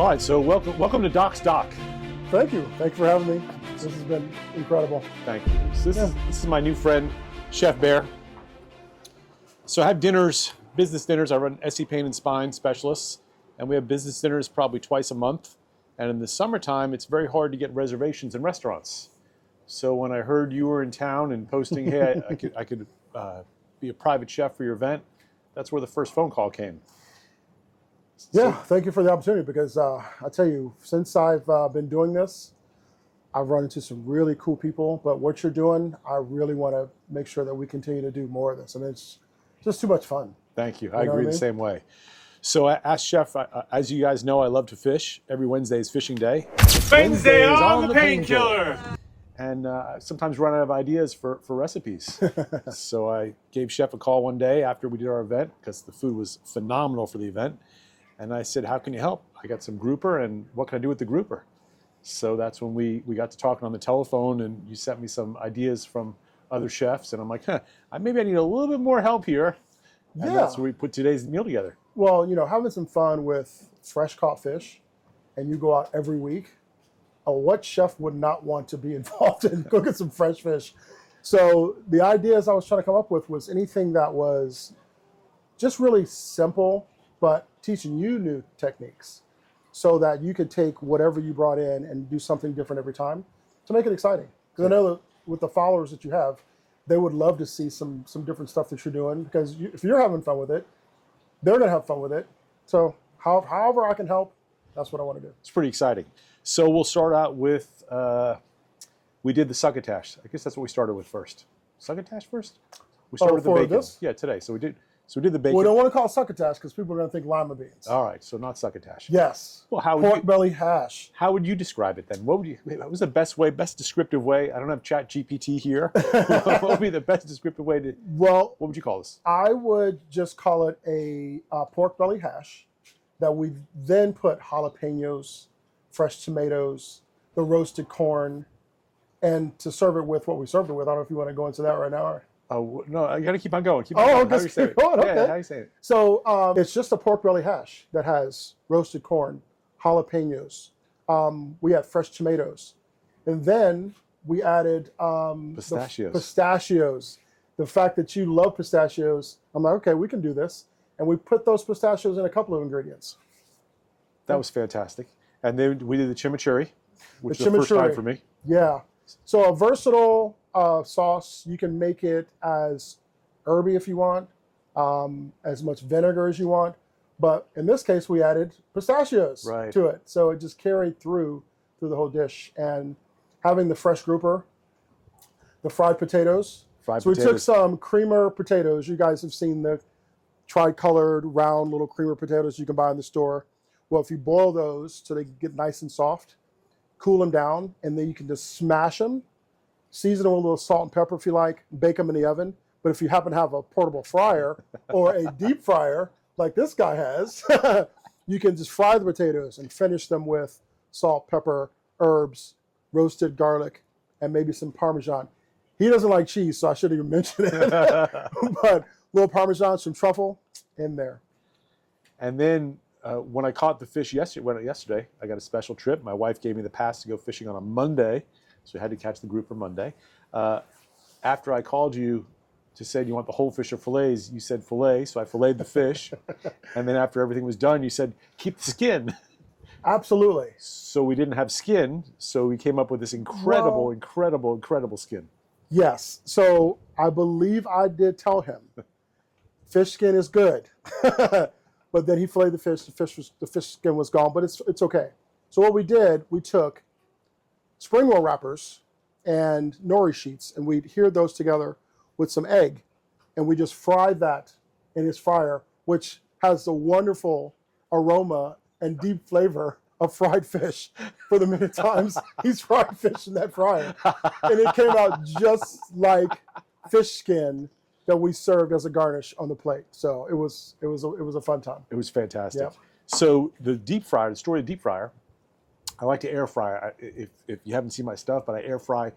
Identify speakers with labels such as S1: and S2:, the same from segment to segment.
S1: All right, so welcome to Doc's Dock.
S2: Thank you. Thank you for having me. This has been incredible.
S1: Thank you. So this is my new friend, Chef Bear. So I have dinners, business dinners. I run SE Pain and Spine Specialists, and we have business dinners probably twice a month. And in the summertime, it's very hard to get reservations in restaurants. So when I heard you were in town and posting, hey, I could be a private chef for your event, that's where the first phone call came.
S2: Yeah, thank you for the opportunity because I tell you, since I've been doing this, I've run into some really cool people. But what you're doing, I really want to make sure that we continue to do more of this. And it's just too much fun.
S1: Thank you. I agree the same way. So as chef, as you guys know, I love to fish. Every Wednesday is fishing day.
S3: Wednesday on the painkiller.
S1: And sometimes run out of ideas for recipes. So I gave Chef a call one day after we did our event because the food was phenomenal for the event. And I said, how can you help? I got some grouper, and what can I do with the grouper? So that's when we got to talking on the telephone, and you sent me some ideas from other chefs, and I'm like, maybe I need a little bit more help here. And that's where we put today's meal together.
S2: Well, you know, having some fun with fresh caught fish, and you go out every week, what chef would not want to be involved in cooking some fresh fish? So the ideas I was trying to come up with was anything that was just really simple, but teaching you new techniques so that you could take whatever you brought in and do something different every time to make it exciting. Because I know that with the followers that you have, they would love to see some different stuff that you're doing because if you're having fun with it, they're going to have fun with it. So however I can help, that's what I want to do.
S1: It's pretty exciting. So we'll start out with, we did the succotash. I guess that's what we started with first. Succotash first? We started with the bacon.
S2: This?
S1: Yeah, today. So we did the bacon.
S2: We don't want to call it succotash because people are going to think lima beans.
S1: All right, so not succotash.
S2: Yes.
S1: Well, how would
S2: pork belly hash.
S1: How would you describe it then? What was the best descriptive way? I don't have Chat GPT here. What would be the best descriptive way to?
S2: Well,
S1: what would you call this?
S2: I would just call it a pork belly hash that we then put jalapenos, fresh tomatoes, the roasted corn, and to serve it with what we served it with. I don't know if you want to go into that right now. Or...
S1: Oh, no, I got to keep on going. Keep on going. How do you say it?
S2: Okay.
S1: Yeah, how do you say it?
S2: So it's just a pork belly hash that has roasted corn, jalapenos. We had fresh tomatoes. And then we added pistachios. The fact that you love pistachios, I'm like, okay, we can do this. And we put those pistachios in a couple of ingredients.
S1: That was fantastic. And then we did the chimichurri, which is the first time for me.
S2: Yeah. So a versatile sauce. You can make it as herby if you want, as much vinegar as you want. But in this case, we added pistachios to it. So it just carried through the whole dish. And having the fresh grouper, the fried potatoes. We took some creamer potatoes. You guys have seen the tri-colored round little creamer potatoes you can buy in the store. Well, if you boil those so they get nice and soft, cool them down, and then you can just smash them, season them with a little salt and pepper if you like, bake them in the oven. But if you happen to have a portable fryer or a deep fryer like this guy has, you can just fry the potatoes and finish them with salt, pepper, herbs, roasted garlic, and maybe some Parmesan. He doesn't like cheese, so I shouldn't even mention it. But little Parmesan, some truffle in there.
S1: And then when I caught the fish yesterday, I got a special trip. My wife gave me the pass to go fishing on a Monday, so I had to catch the group for Monday. After I called you to say, do you want the whole fish or fillets? You said fillet, so I filleted the fish. And then after everything was done, you said, keep the skin.
S2: Absolutely.
S1: So we didn't have skin, so we came up with this incredible skin. Yes.
S2: So I believe I did tell him fish skin is good. But then he filleted the fish. The fish skin was gone, but it's okay. So what we did, we took spring roll wrappers and nori sheets, and we adhered those together with some egg, and we just fried that in his fryer, which has the wonderful aroma and deep flavor of fried fish for the many times he's fried fish in that fryer. And it came out just like fish skin that we served as a garnish on the plate. So it was a fun time.
S1: It was fantastic.
S2: Yep.
S1: So the deep fryer, the story of deep fryer, I like to air fry. If you haven't seen my stuff, but I air fry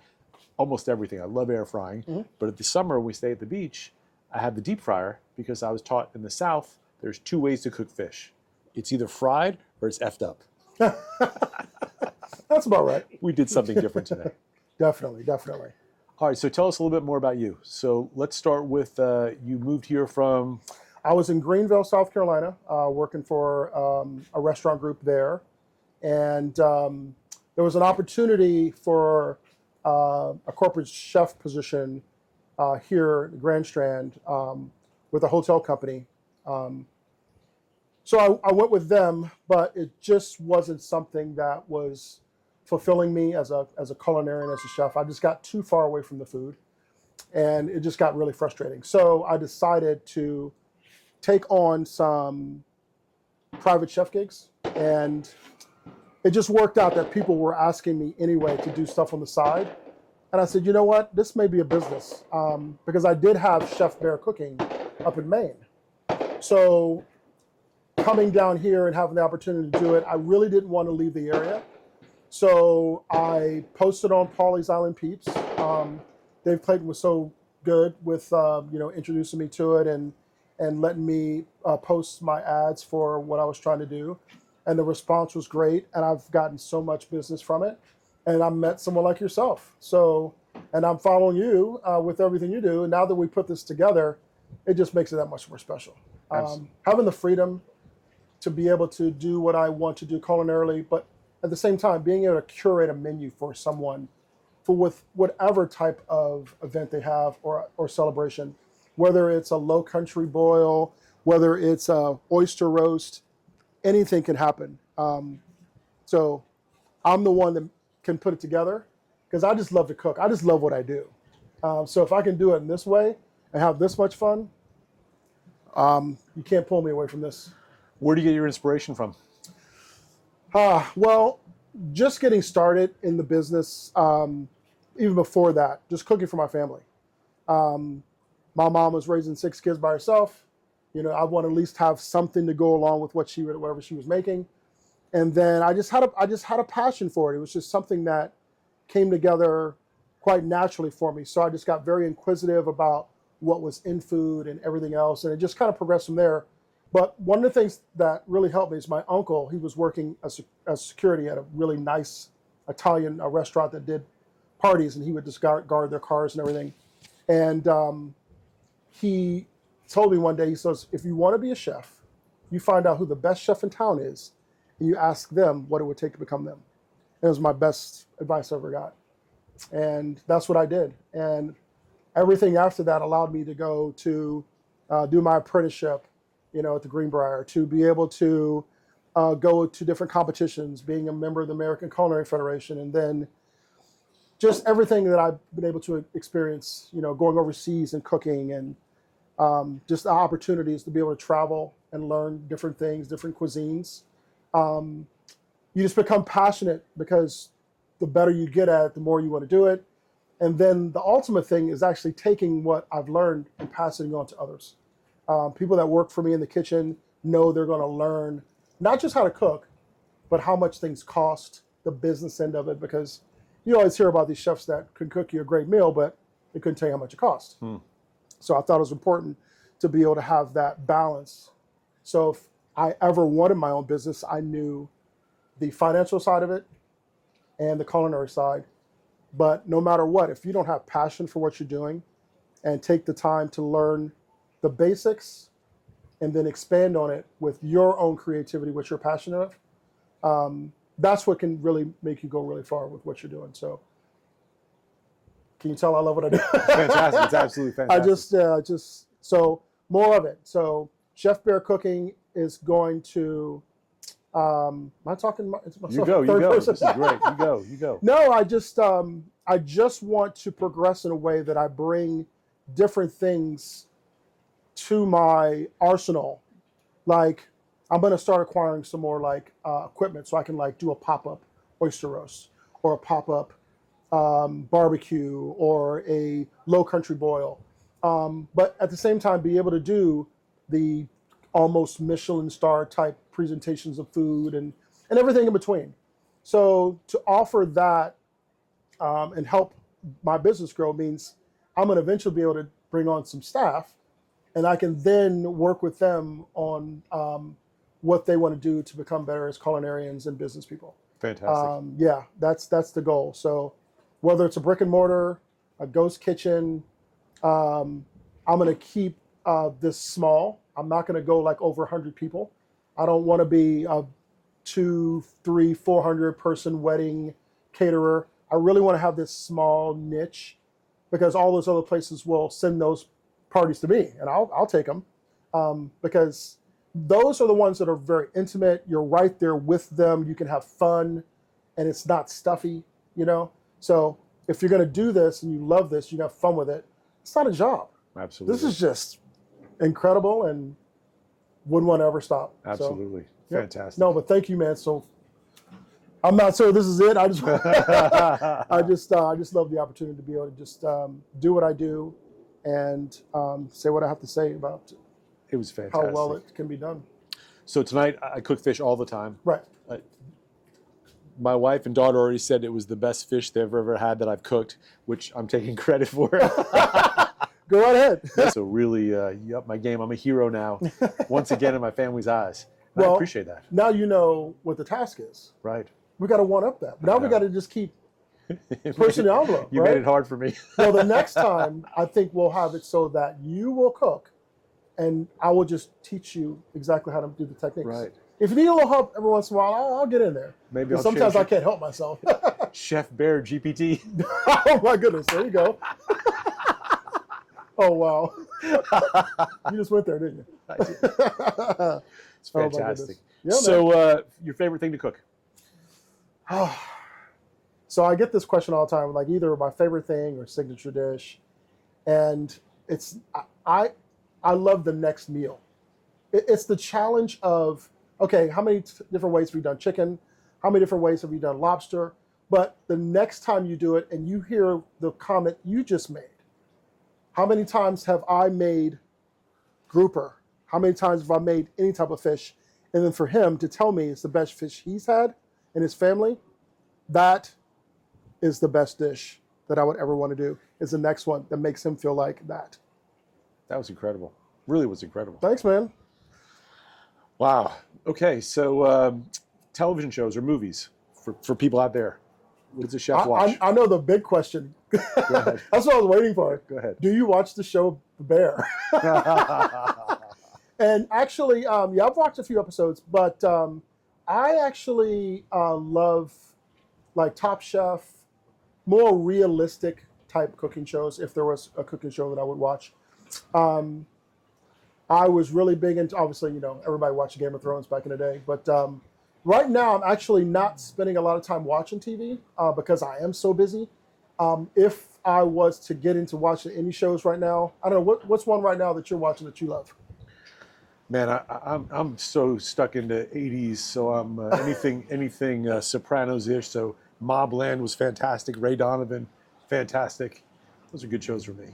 S1: almost everything. I love air frying. Mm-hmm. But at the summer when we stay at the beach, I have the deep fryer because I was taught in the South there's two ways to cook fish. It's either fried or it's effed up.
S2: That's about right.
S1: We did something different today.
S2: Definitely, definitely.
S1: All right, so tell us a little bit more about you. So let's start with you moved here from.
S2: I was in Greenville, South Carolina, working for a restaurant group there. And there was an opportunity for a corporate chef position here in Grand Strand with a hotel company. So I went with them, but it just wasn't something that was fulfilling me as a culinarian, as a chef. I just got too far away from the food, and it just got really frustrating. So I decided to take on some private chef gigs, and it just worked out that people were asking me anyway to do stuff on the side. And I said, you know what, this may be a business, because I did have Chef Bear Cooking up in Maine. So coming down here and having the opportunity to do it, I really didn't want to leave the area. So I posted on Pawleys Island Peeps. Dave Clayton was so good with introducing me to it and letting me post my ads for what I was trying to do. And the response was great, and I've gotten so much business from it. And I met someone like yourself. So, and I'm following you with everything you do. And now that we put this together, it just makes it that much more special. Having the freedom to be able to do what I want to do culinarily, but at the same time, being able to curate a menu for someone for with whatever type of event they have or celebration, whether it's a low country boil, whether it's a oyster roast, anything can happen. So I'm the one that can put it together because I just love to cook. I just love what I do. So if I can do it in this way and have this much fun, you can't pull me away from this.
S1: Where do you get your inspiration from?
S2: Well, just getting started in the business, even before that, just cooking for my family. My mom was raising 6 kids by herself. You know, I want to at least have something to go along with whatever she was making. And then I just had a passion for it. It was just something that came together quite naturally for me. So I just got very inquisitive about what was in food and everything else, and it just kind of progressed from there. But one of the things that really helped me is my uncle. He was working as security at a really nice Italian restaurant that did parties, and he would just guard their cars and everything. And he told me one day, he says, if you want to be a chef, you find out who the best chef in town is, and you ask them what it would take to become them. And it was my best advice I ever got. And that's what I did. And everything after that allowed me to go to do my apprenticeship, at the Greenbrier, to be able to go to different competitions, being a member of the American Culinary Federation, and then just everything that I've been able to experience, going overseas and cooking, and just the opportunities to be able to travel and learn different things, different cuisines. You just become passionate because the better you get at it, the more you want to do it. And then the ultimate thing is actually taking what I've learned and passing it on to others. People that work for me in the kitchen know they're going to learn not just how to cook, but how much things cost, the business end of it, because you always hear about these chefs that can cook you a great meal, but they couldn't tell you how much it cost. So I thought it was important to be able to have that balance. So if I ever wanted my own business, I knew the financial side of it and the culinary side. But no matter what, if you don't have passion for what you're doing and take the time to learn the basics and then expand on it with your own creativity, which you're passionate of, that's what can really make you go really far with what you're doing. So can you tell I love what I do?
S1: Fantastic. It's absolutely fantastic.
S2: I just so more of it. So Chef Bear Cooking is going to, am I talking myself?
S1: You go. This is great. You go.
S2: No, I just want to progress in a way that I bring different things to my arsenal. Like, I'm going to start acquiring some more equipment so I can do a pop-up oyster roast or a pop-up barbecue or a low country boil. But at the same time, be able to do the almost Michelin star type presentations of food and everything in between. So to offer that and help my business grow means I'm going to eventually be able to bring on some staff, and I can then work with them on what they want to do to become better as culinarians and business people.
S1: Fantastic.
S2: Yeah, that's the goal. So whether it's a brick and mortar, a ghost kitchen, I'm going to keep this small. I'm not going to go like over 100 people. I don't want to be a 200, 300, 400 person wedding caterer. I really want to have this small niche because all those other places will send those parties to me and I'll take them because those are the ones that are very intimate. You're right there with them. You can have fun and it's not stuffy, you know? So if you're going to do this and you love this, you have fun with it. It's not a job.
S1: Absolutely.
S2: This is just incredible and wouldn't want to ever stop.
S1: Absolutely.
S2: So, yeah.
S1: Fantastic.
S2: No, but thank you, man. So I'm not saying this is it. I just, I just love the opportunity to be able to just do what I do and say what I have to say about
S1: It was fantastic.
S2: how well it can be done.
S1: So tonight I cook fish all the time.
S2: Right.
S1: My wife and daughter already said it was the best fish they've ever had that I've cooked, which I'm taking credit for.
S2: Go right ahead.
S1: So really, you up my game. I'm a hero now, once again in my family's eyes. And I
S2: Well,
S1: appreciate that.
S2: Now you know what the task is.
S1: Right.
S2: We got to one up that. Now we
S1: know.
S2: got to just keep pushing the envelope.
S1: You
S2: right?
S1: made it hard for me.
S2: Well, the next time I think we'll have it so that you will cook, and I will just teach you exactly how to do the techniques.
S1: Right.
S2: If you need a little help every once in a while, I'll get in there.
S1: Maybe
S2: 'Cause
S1: I'll
S2: sometimes
S1: share-
S2: I can't help myself.
S1: Chef Bear GPT.
S2: Oh my goodness! There you go. Oh wow! You just went there, didn't you?
S1: I did. It's
S2: Oh, my
S1: fantastic.
S2: goodness. Yeah,
S1: So, your favorite thing to cook?
S2: So I get this question all the time, like either my favorite thing or signature dish, and it's I love the next meal. It's the challenge of okay, how many different ways have you done chicken? How many different ways have you done lobster? But the next time you do it and you hear the comment you just made, how many times have I made grouper? How many times have I made any type of fish? And then for him to tell me it's the best fish he's had in his family, that is the best dish that I would ever want to do, is the next one that makes him feel like that.
S1: That was incredible. Really was incredible.
S2: Thanks, man.
S1: Wow. Okay, so television shows or movies for people out there. What does a chef watch?
S2: I know the big question.
S1: Go ahead.
S2: That's what I was waiting for.
S1: Go ahead.
S2: Do you watch the show The Bear? And actually, yeah, I've watched a few episodes, but I actually love like Top Chef, more realistic type cooking shows. If there was a cooking show that I would watch, I was really big into. Obviously, you know, everybody watched Game of Thrones back in the day, but right now I'm actually not spending a lot of time watching TV because I am so busy. If I was to get into watching any shows right now, I don't know what's one right now that you're watching that you love.
S1: Man, I'm so stuck into 80s, so I'm anything Sopranos-ish. So Mobland was fantastic. Ray Donovan, fantastic. Those are good shows for me.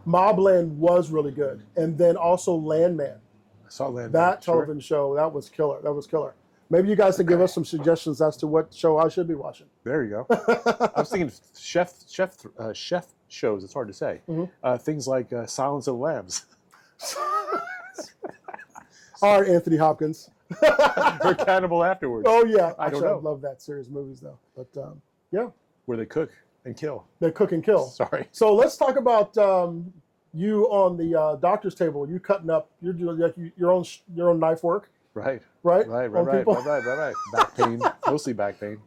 S2: Mobland was really good, and then also Landman.
S1: I saw Landman.
S2: That
S1: sure.
S2: television show, that was killer. That was killer. Maybe you guys can give us some suggestions as to what show I should be watching.
S1: There you go. I was thinking chef shows. It's hard to say.
S2: Mm-hmm.
S1: Things like Silence of the Lambs
S2: All right, Anthony Hopkins.
S1: or Cannibal Afterwards,
S2: Oh yeah,
S1: I don't
S2: actually, I
S1: know.
S2: love that series of movies though. But yeah,
S1: where they cook and kill.
S2: they cook and kill.
S1: Sorry.
S2: So let's talk about you on the doctor's table. You cutting up. You're doing like your own knife work,
S1: Right.
S2: right?
S1: Right.
S2: On people?
S1: Right. Back pain, mostly back pain.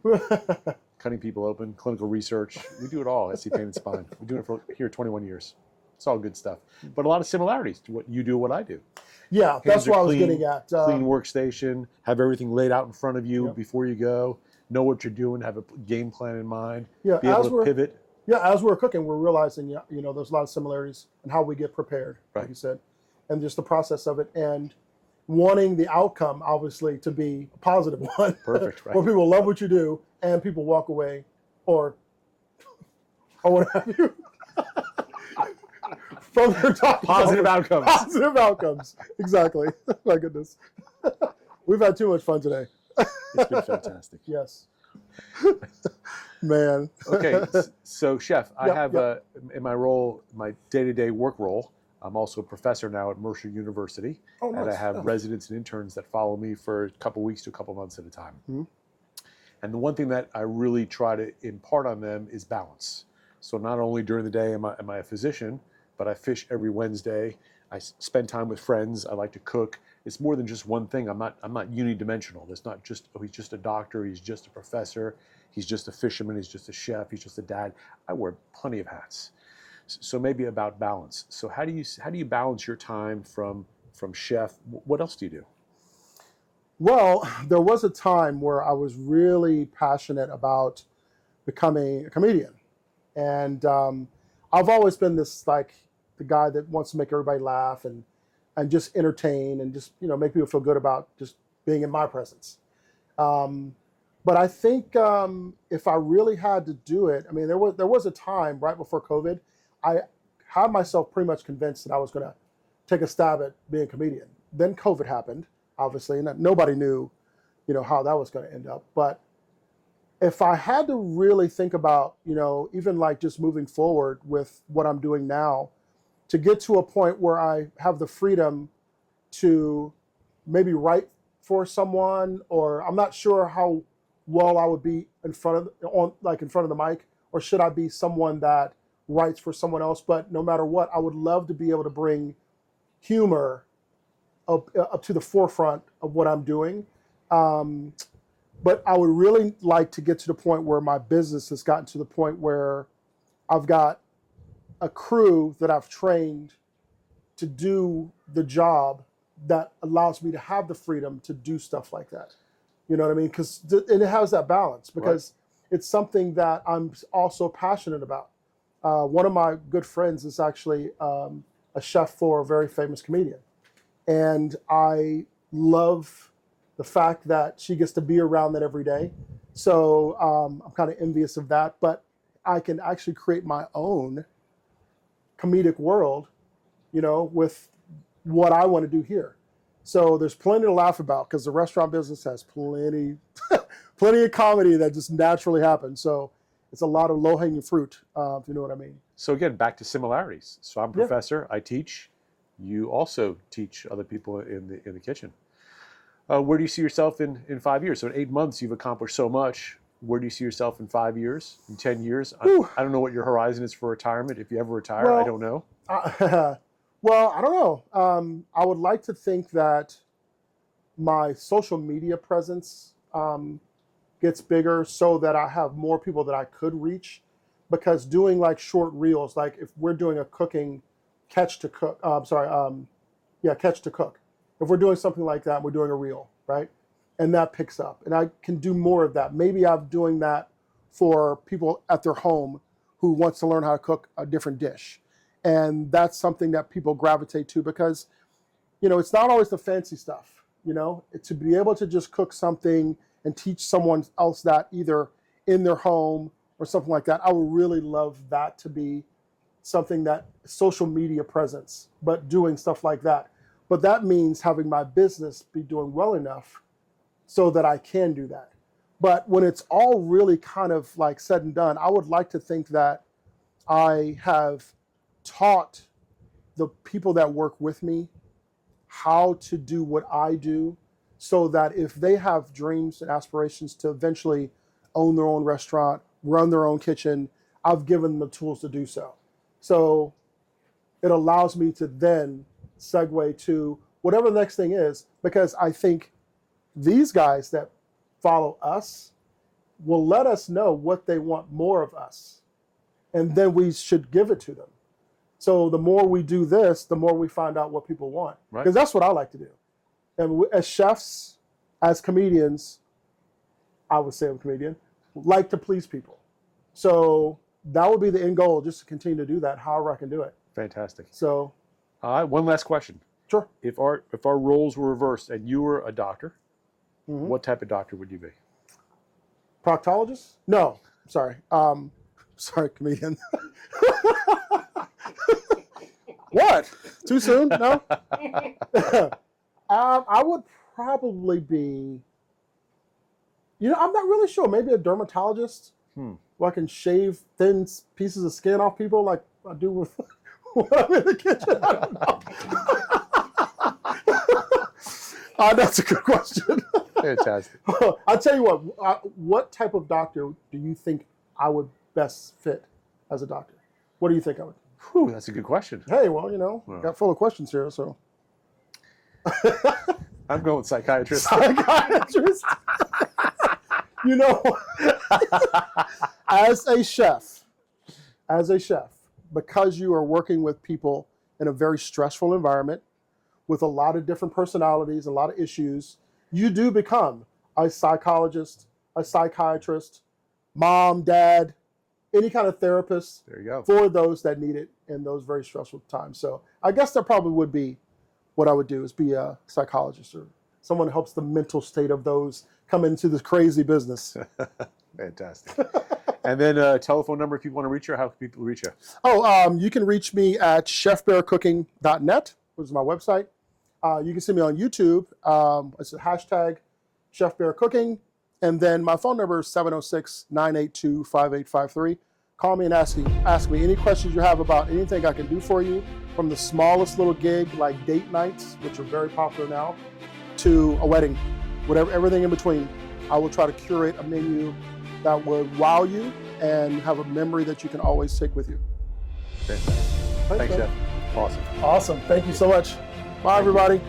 S1: Cutting people open, clinical research. We do it all. SC Pain and Spine. We're doing it for here 21 years. It's all good stuff, but a lot of similarities to what you do, what I do.
S2: Yeah, that's
S1: Hands
S2: what
S1: are
S2: I was
S1: clean,
S2: getting at.
S1: Clean workstation, have everything laid out in front of you
S2: Yep.
S1: before you go. Know what you're doing. Have a game plan in mind.
S2: Yeah,
S1: Be able
S2: as
S1: to
S2: we're
S1: pivot.
S2: Yeah, as we're cooking, we're realizing, you know, there's a lot of similarities in how we get prepared, like
S1: Right.
S2: you said, and just the process of it, and wanting the outcome, obviously, to be a positive one.
S1: Perfect, right.
S2: Where people love what you do, and people walk away, or what have you, from their top
S1: Positive outcomes.
S2: Positive outcomes, exactly. My goodness, we've had too much fun today.
S1: It's been fantastic.
S2: Yes, man.
S1: Okay, so chef, I
S2: Yep,
S1: have
S2: yep.
S1: in my role, my day-to-day work role, I'm also a professor now at Mercer University,
S2: Oh,
S1: and I
S2: nice.
S1: have
S2: Yeah.
S1: residents and interns that follow me for a couple weeks to a couple months at a time.
S2: Mhm.
S1: And the one thing that I really try to impart on them is balance. So not only during the day am I a physician, but I fish every Wednesday. I spend time with friends. I like to cook. It's more than just one thing. I'm not unidimensional. It's not just, oh, he's just a doctor, he's just a professor, he's just a fisherman, he's just a chef, he's just a dad. I wear plenty of hats. So maybe about balance. So how do you balance your time from chef? What else do you do?
S2: Well, there was a time where I was really passionate about becoming a comedian, and I've always been this like the guy that wants to make everybody laugh and just entertain and just make people feel good about just being in my presence. Um, but I think if I really had to do it, I mean, there was a time right before COVID, I had myself pretty much convinced that I was going to take a stab at being a comedian. Then COVID happened, obviously, and nobody knew, how that was going to end up. But if I had to really think about, even like just moving forward with what I'm doing now, to get to a point where I have the freedom to maybe write for someone, or I'm not sure how well I would be in front of the mic, or should I be someone that writes for someone else? But no matter what, I would love to be able to bring humor up to the forefront of what I'm doing. But I would really like to get to the point where my business has gotten to the point where I've got a crew that I've trained to do the job that allows me to have the freedom to do stuff like that. You know what I mean? Because it has that balance, because it's something that I'm also passionate about. One of my good friends is actually a chef for a very famous comedian. And I love the fact that she gets to be around that every day. So I'm kind of envious of that. But I can actually create my own comedic world, with what I want to do here. So there's plenty to laugh about, because the restaurant business has plenty of comedy that just naturally happens. So it's a lot of low-hanging fruit, if you know what I mean.
S1: So again, back to similarities. So I'm a
S2: Yeah.
S1: professor. I teach. You also teach other people in the kitchen. Where do you see yourself in 5 years? So in 8 months, you've accomplished so much. Where do you see yourself in 5 years, in 10 years? I don't know what your horizon is for retirement. If you ever retire, I don't know.
S2: Well, I don't know. I would like to think that my social media presence gets bigger, so that I have more people that I could reach. Because doing like short reels, like if we're doing a cooking catch to cook, catch to cook. If we're doing something like that, we're doing a reel, right? And that picks up, and I can do more of that. Maybe I'm doing that for people at their home who wants to learn how to cook a different dish. And that's something that people gravitate to, because, it's not always the fancy stuff, to be able to just cook something and teach someone else that, either in their home or something like that. I would really love that to be something that social media presence, but doing stuff like that. But that means having my business be doing well enough so that I can do that. But when it's all really kind of like said and done, I would like to think that I have taught the people that work with me how to do what I do, so that if they have dreams and aspirations to eventually own their own restaurant, run their own kitchen, I've given them the tools to do so. So it allows me to then segue to whatever the next thing is, because I think these guys that follow us will let us know what they want more of us, and then we should give it to them. So the more we do this, the more we find out what people want.
S1: Right.
S2: Because that's what I like to do. And as chefs, as comedians, I would say I'm a comedian, like to please people. So that would be the end goal, just to continue to do that, however I can do it.
S1: Fantastic.
S2: So,
S1: One last question.
S2: sure.
S1: If our roles were reversed and you were a doctor, what type of doctor would you be?
S2: Proctologist? No, sorry. Sorry, comedian. What? Too soon? No? I would probably be, I'm not really sure. Maybe a dermatologist, where I can shave thin pieces of skin off people like I do with When I'm in the kitchen, I don't know. That's a good question.
S1: Fantastic.
S2: I'll tell you what type of doctor do you think I would best fit as a doctor? What do you think I would?
S1: Whew, that's a good question.
S2: Hey, well, you know, got full of questions here, so.
S1: I'm going with psychiatrist.
S2: Psychiatrist. You know, as a chef, because you are working with people in a very stressful environment with a lot of different personalities, a lot of issues, you do become a psychologist, a psychiatrist, mom, dad, any kind of therapist
S1: There you go.
S2: for those that need it in those very stressful times. So I guess that probably would be what I would do, is be a psychologist or someone who helps the mental state of those come into this crazy business.
S1: Fantastic. And then a telephone number if you want to reach you. How can people reach you?
S2: You can reach me at chefbearcooking.net, which is my website. You can see me on YouTube. It's a hashtag chefbearcooking. And then my phone number is 706-982-5853. Call me and ask me any questions you have about anything I can do for you, from the smallest little gig like date nights, which are very popular now, to a wedding, everything in between. I will try to curate a menu that would wow you and have a memory that you can always take with you.
S1: Fantastic. Thanks,
S2: man.
S1: Chef. Awesome.
S2: Awesome. Thank you so much. Bye, everybody.